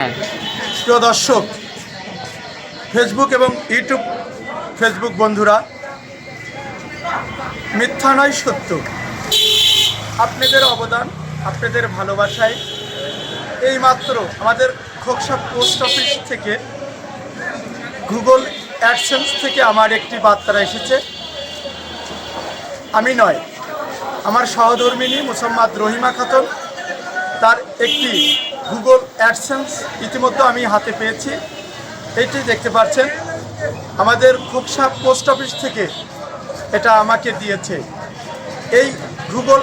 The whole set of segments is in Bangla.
প্রিয় দর্শক, ফেসবুক এবং ইউটিউব ফেসবুক বন্ধুরা, মিথ্যা নয় সত্য, আপনাদের অবদান, আপনাদের ভালোবাসায় এইমাত্র আমাদের খোকসা পোস্ট অফিস থেকে গুগল অ্যাডসেন্স থেকে আমার একটি বার্তা এসেছে। আমি নয়, আমার সহধর্মিণী মোসাম্মদ রহিমা খাতুন, তার একটি গুগল অ্যাডসেন্স ইতিমধ্যে আমি হাতে পেয়েছি। এইটি দেখতে পাচ্ছেন, আমাদের খোকসা পোস্ট অফিস থেকে এটা আমাকে দিয়েছে। এই গুগল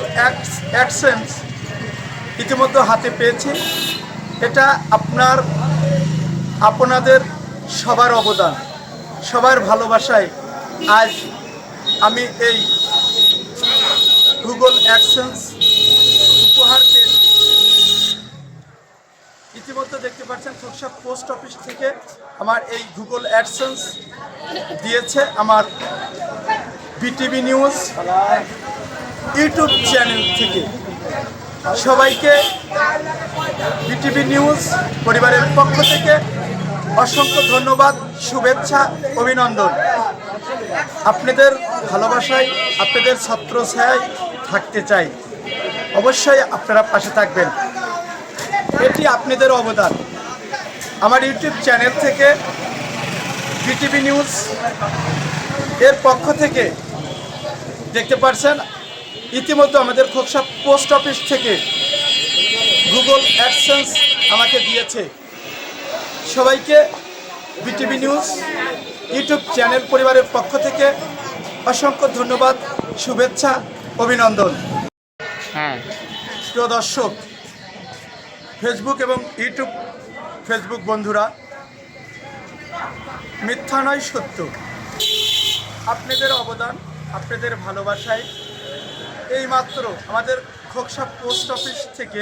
অ্যাডসেন্স ইতিমধ্যে হাতে পেয়েছি। এটা আপনাদের সবার অবদান, সবার ভালোবাসায় আজ আমি এই গুগল অ্যাডসেন্স উপহার পেয়েছি। ইতিমধ্যে দেখতে পাচ্ছেন, খোকসা পোস্ট অফিস থেকে আমার এই গুগল অ্যাডসেন্স দিয়েছে আমার বিটিভি নিউজ ইউটিউব চ্যানেল থেকে। সবাইকে বিটিভি নিউজ পরিবারের পক্ষ থেকে অসংখ্য ধন্যবাদ, শুভেচ্ছা, অভিনন্দন। আপনাদের ভালোবাসায়, আপনাদের ছত্রছায়ায় থাকতে চাই। অবশ্যই আপনারা পাশে থাকবেন, এটি আপনাদের অবদান। আমার ইউটিউব চ্যানেল থেকে বিটিভি নিউজ এর পক্ষ থেকে দেখতে পাচ্ছেন, ইতিমধ্যে আমাদের খোকসা পোস্ট অফিস থেকে গুগল অ্যাডসেন্স আমাকে দিয়েছে। সবাইকে বিটিভি নিউজ ইউটিউব চ্যানেল পরিবারের পক্ষ থেকে অসংখ্য ধন্যবাদ, শুভেচ্ছা, অভিনন্দন। প্রিয় দর্শক, ফেসবুক এবং ইউটিউব ফেসবুক বন্ধুরা, মিথ্যা নয় সত্য, আপনাদের অবদান, আপনাদের ভালোবাসায় এইমাত্র আমাদের খোকসা পোস্ট অফিস থেকে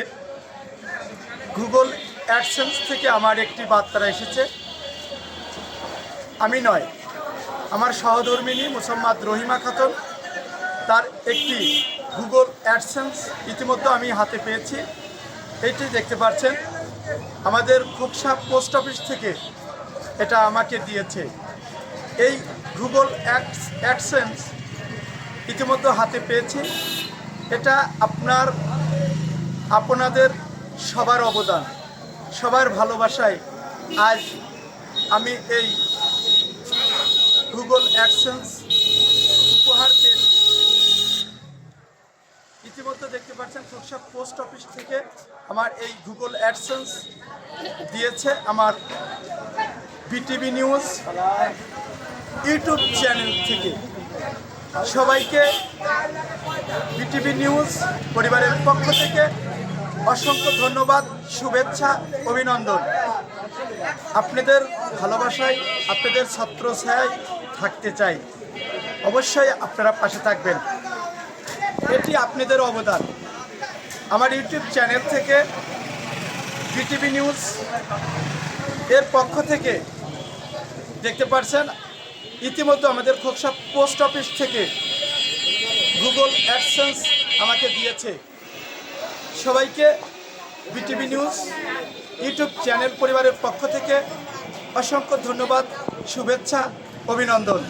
গুগল অ্যাডসেন্স থেকে আমার একটি বার্তা এসেছে। আমি নয়, আমার সহধর্মিণী মোসাম্মদ রহিমা খাতুন, তার একটি গুগল অ্যাডসেন্স ইতিমধ্যে আমি হাতে পেয়েছি। এইটি দেখতে পাচ্ছেন, আমাদের খোকসা পোস্ট অফিস থেকে এটা আমাকে দিয়েছে। এই গুগল অ্যাডসেন্স ইতিমধ্যে হাতে পেয়েছি। এটা আপনাদের সবার অবদান, সবার ভালোবাসায় আজ আমি এই গুগল অ্যাডসেন্স উপহার পেয়েছি। ইতিমধ্যে দেখতে পাচ্ছেন, খোকসা পোস্ট অফিস থেকে আমার এই গুগল অ্যাডসেন্স দিয়েছে আমার বিটিভি নিউজ ইউটিউব চ্যানেল থেকে। সবাইকে বিটিভি নিউজ পরিবারের পক্ষ থেকে অসংখ্য ধন্যবাদ, শুভেচ্ছা, অভিনন্দন। আপনাদের ভালোবাসায়, আপনাদের ছত্রছায়ায় থাকতে চাই। অবশ্যই আপনারা পাশে থাকবেন, এটি আপনাদের অবদান। আমার ইউটিউব চ্যানেল থেকে বিটিভি নিউজ এর পক্ষ থেকে দেখতে পাচ্ছেন, ইতিমধ্যে আমাদের খোকসা পোস্ট অফিস থেকে গুগল অ্যাডসেন্স আমাকে দিয়েছে। সবাইকে বিটিভি নিউজ ইউটিউব চ্যানেল পরিবারের পক্ষ থেকে অসংখ্য ধন্যবাদ, শুভেচ্ছা, অভিনন্দন।